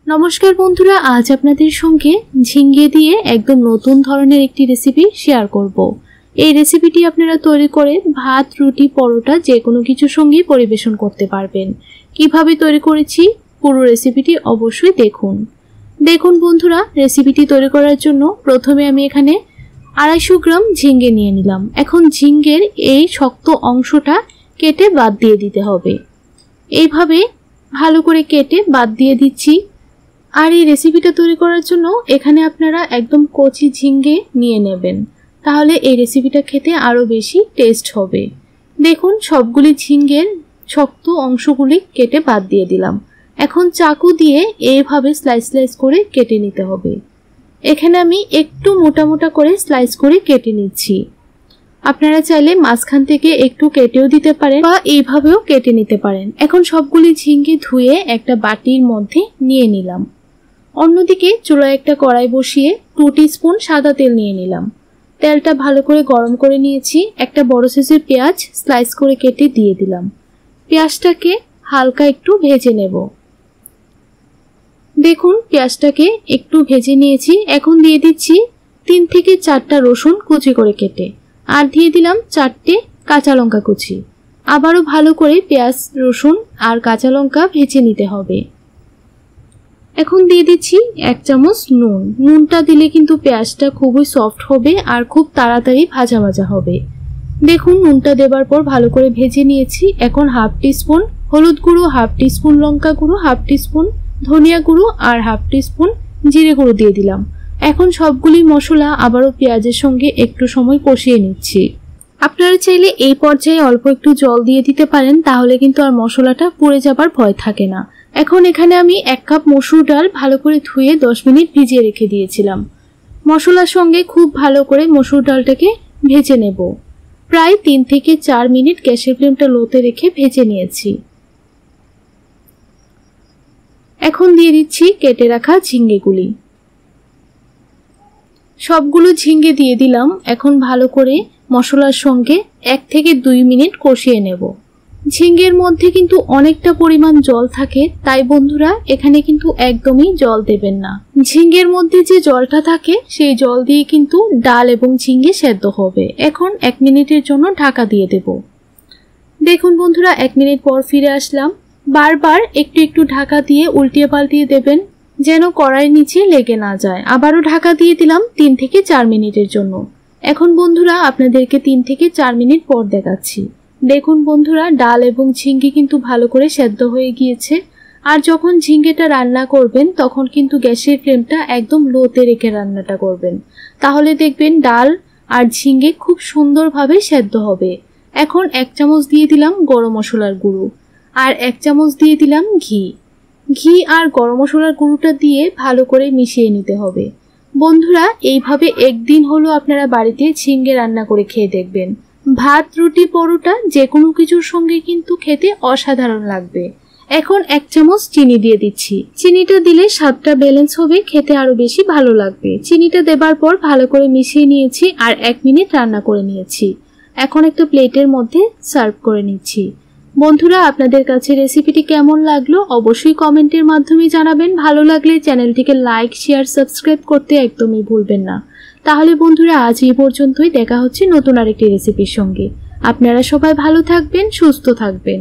নমস্কার বন্ধুরা, আজ আপনাদের সঙ্গে ঝিঙ্গে দিয়ে একদম নতুন ধরনের একটি রেসিপি শেয়ার করব। এই রেসিপিটি আপনারা তৈরি করে ভাত, রুটি, পরোটা যে কোনো কিছুর সঙ্গে পরিবেশন করতে পারবেন। কিভাবে তৈরি করেছি পুরো রেসিপিটি অবশ্যই দেখুন বন্ধুরা, রেসিপিটি তৈরি করার জন্য প্রথমে আমি এখানে 250 গ্রাম ঝিঙ্গে নিয়ে নিলাম। এখন ঝিঙ্গের এই শক্ত অংশটা কেটে বাদ দিয়ে দিতে হবে। এইভাবে ভালো করে কেটে বাদ দিয়ে দিচ্ছি। আর এই রেসিপিটা তৈরি করার জন্য এখানে আপনারা একদম কচি ঝিঙ্গে নিয়ে নেবেন, তাহলে এই রেসিপিটা খেতে আরো বেশি টেস্ট হবে। দেখুন, সবগুলি ঝিঙ্গের শক্ত অংশগুলি কেটে বাদ দিয়ে দিলাম। এখন চাকু দিয়ে এইভাবে স্লাইস করে কেটে নিতে হবে। এখানে আমি একটু মোটা মোটা করে স্লাইস করে কেটে নিচ্ছি। আপনারা চাইলে মাঝখান থেকে একটু কেটেও দিতে পারেন বা এইভাবেও কেটে নিতে পারেন। এখন সবগুলি ঝিঙ্গে ধুয়ে একটা বাটির মধ্যে নিয়ে নিলাম। অন্যদিকে চুলায় একটা কড়াই বসিয়ে 2 টিস্পুন সাদা তেল নিয়ে নিলাম। তেলটা ভালো করে গরম করে নিয়েছি। একটা বড় সাইজের পেঁয়াজ স্লাইস করে কেটে দিয়ে দিলাম। পেঁয়াজটাকে হালকা একটু ভেজে নেব। দেখুন, পেঁয়াজটাকে একটু ভেজে নিয়েছি। এখন দিয়ে দিচ্ছি 3 থেকে 4টা রসুন কুচি করে কেটে, আর দিয়ে দিলাম 4টে কাঁচা লঙ্কা কুচি। আবারও ভালো করে পেঁয়াজ, রসুন আর কাঁচা লঙ্কা ভেজে নিতে হবে। এখন দিয়ে দিচ্ছি 1 চামচ নুন। নুনটা দিলে কিন্তু পেঁয়াজটা খুবই সফট হবে আর খুব তাড়াতাড়ি ভাজা ভাজা হবে। দেখুন, নুনটা দেবার পর ভালো করে ভেজে নিয়েছি। এখন 1/2 টিস্পুন হলুদ গুঁড়ো, 1/2 টিস্পুন লঙ্কা গুঁড়ো, 1/2 টিস্পুন ধনিয়া গুঁড়ো আর 1/2 টিস্পুন জিরে গুঁড়ো দিয়ে দিলাম। এখন সবগুলি মশলা আবারও পেঁয়াজের সঙ্গে একটু সময় কষিয়ে নিচ্ছি। আপনারা চাইলে এই পর্যায়ে অল্প একটু জল দিয়ে দিতে পারেন, তাহলে কিন্তু আর মশলাটা পুড়ে যাবার ভয় থাকে না। এখন এখানে আমি 1 কাপ মসুর ডাল ভালো করে ধুয়ে 10 মিনিট ভিজিয়ে রেখে দিয়েছিলাম। মশলার সঙ্গে খুব ভালো করে মসুর ডালটাকে ভেজে নেব। প্রায় 3 থেকে 4 মিনিট গ্যাসের ফ্লেমটা লোতে রেখে ভেজে নিয়েছি। এখন দিয়ে দিচ্ছি কেটে রাখা ঝিঙ্গেগুলি। সবগুলো ঝিঙ্গে দিয়ে দিলাম। এখন ভালো করে মশলার সঙ্গে 1 থেকে 2 মিনিট কষিয়ে নেব। ঝিঙ্গের মধ্যে কিন্তু অনেকটা পরিমাণ জল থাকে, তাই বন্ধুরা এখানে কিন্তু একদমই জল দেবেন না। ঝিঙ্গের মধ্যে যে জলটা থাকে সেই জল দিয়ে কিন্তু ডাল এবং ঝিঙ্গে সেদ্ধ হবে। এখন 1 মিনিটের জন্য ঢাকা দিয়ে দেব। দেখুন বন্ধুরা, 1 মিনিট পর ফিরে আসলাম। বারবার একটু একটু ঢাকা দিয়ে উল্টিয়ে পাল্টিয়ে দেবেন, যেন কড়াইয়ের নিচে লেগে না যায়। আবারও ঢাকা দিয়ে দিলাম 3 থেকে 4 মিনিটের জন্য। এখন বন্ধুরা আপনাদেরকে 3 থেকে 4 মিনিট পর দেখাচ্ছি। দেখুন বন্ধুরা, ডাল এবং ঝিঙ্গে কিন্তু ভালো করে সেদ্ধ হয়ে গিয়েছে। আর যখন ঝিঙ্গেটা রান্না করবেন তখন কিন্তু গ্যাসের ফ্লেমটা একদম লোতে রেখে রান্নাটা করবেন, তাহলে দেখবেন ডাল আর ঝিঙ্গে খুব সুন্দরভাবে সেদ্ধ হবে। এখন 1 চামচ দিয়ে দিলাম গরম মশলার গুঁড়ো আর 1 চামচ দিয়ে দিলাম ঘি আর গরম মশলার গুঁড়োটা দিয়ে ভালো করে মিশিয়ে নিতে হবে। বন্ধুরা, এইভাবে একদিন হলো আপনারা বাড়িতে ঝিঙ্গে রান্না করে খেয়ে দেখবেন। ভাত, রুটি, পরোটা যে কোনো কিছুর সঙ্গে কিন্তু খেতে অসাধারণ লাগবে। এখন 1 চামচ চিনি দিয়ে দিচ্ছি। চিনিটা দিলে স্বাদটা ব্যালেন্স হবে, খেতে আরো বেশি ভালো লাগবে। চিনিটা দেবার পর ভালো করে মিশিয়ে নিয়েছি আর 1 মিনিট রান্না করে নিয়েছি। এখন একটা প্লেটের মধ্যে সার্ভ করে নিচ্ছি। বন্ধুরা, আপনাদের কাছে রেসিপিটি কেমন লাগলো অবশ্যই কমেন্টের মাধ্যমে জানাবেন। ভালো লাগলে চ্যানেলটিকে লাইক, শেয়ার, সাবস্ক্রাইব করতে একদমই ভুলবেন না। তাহলে বন্ধুরা, আজ এই পর্যন্তই। দেখা হচ্ছে নতুন আরেকটি রেসিপির সঙ্গে। আপনারা সবাই ভালো থাকবেন, সুস্থ থাকবেন।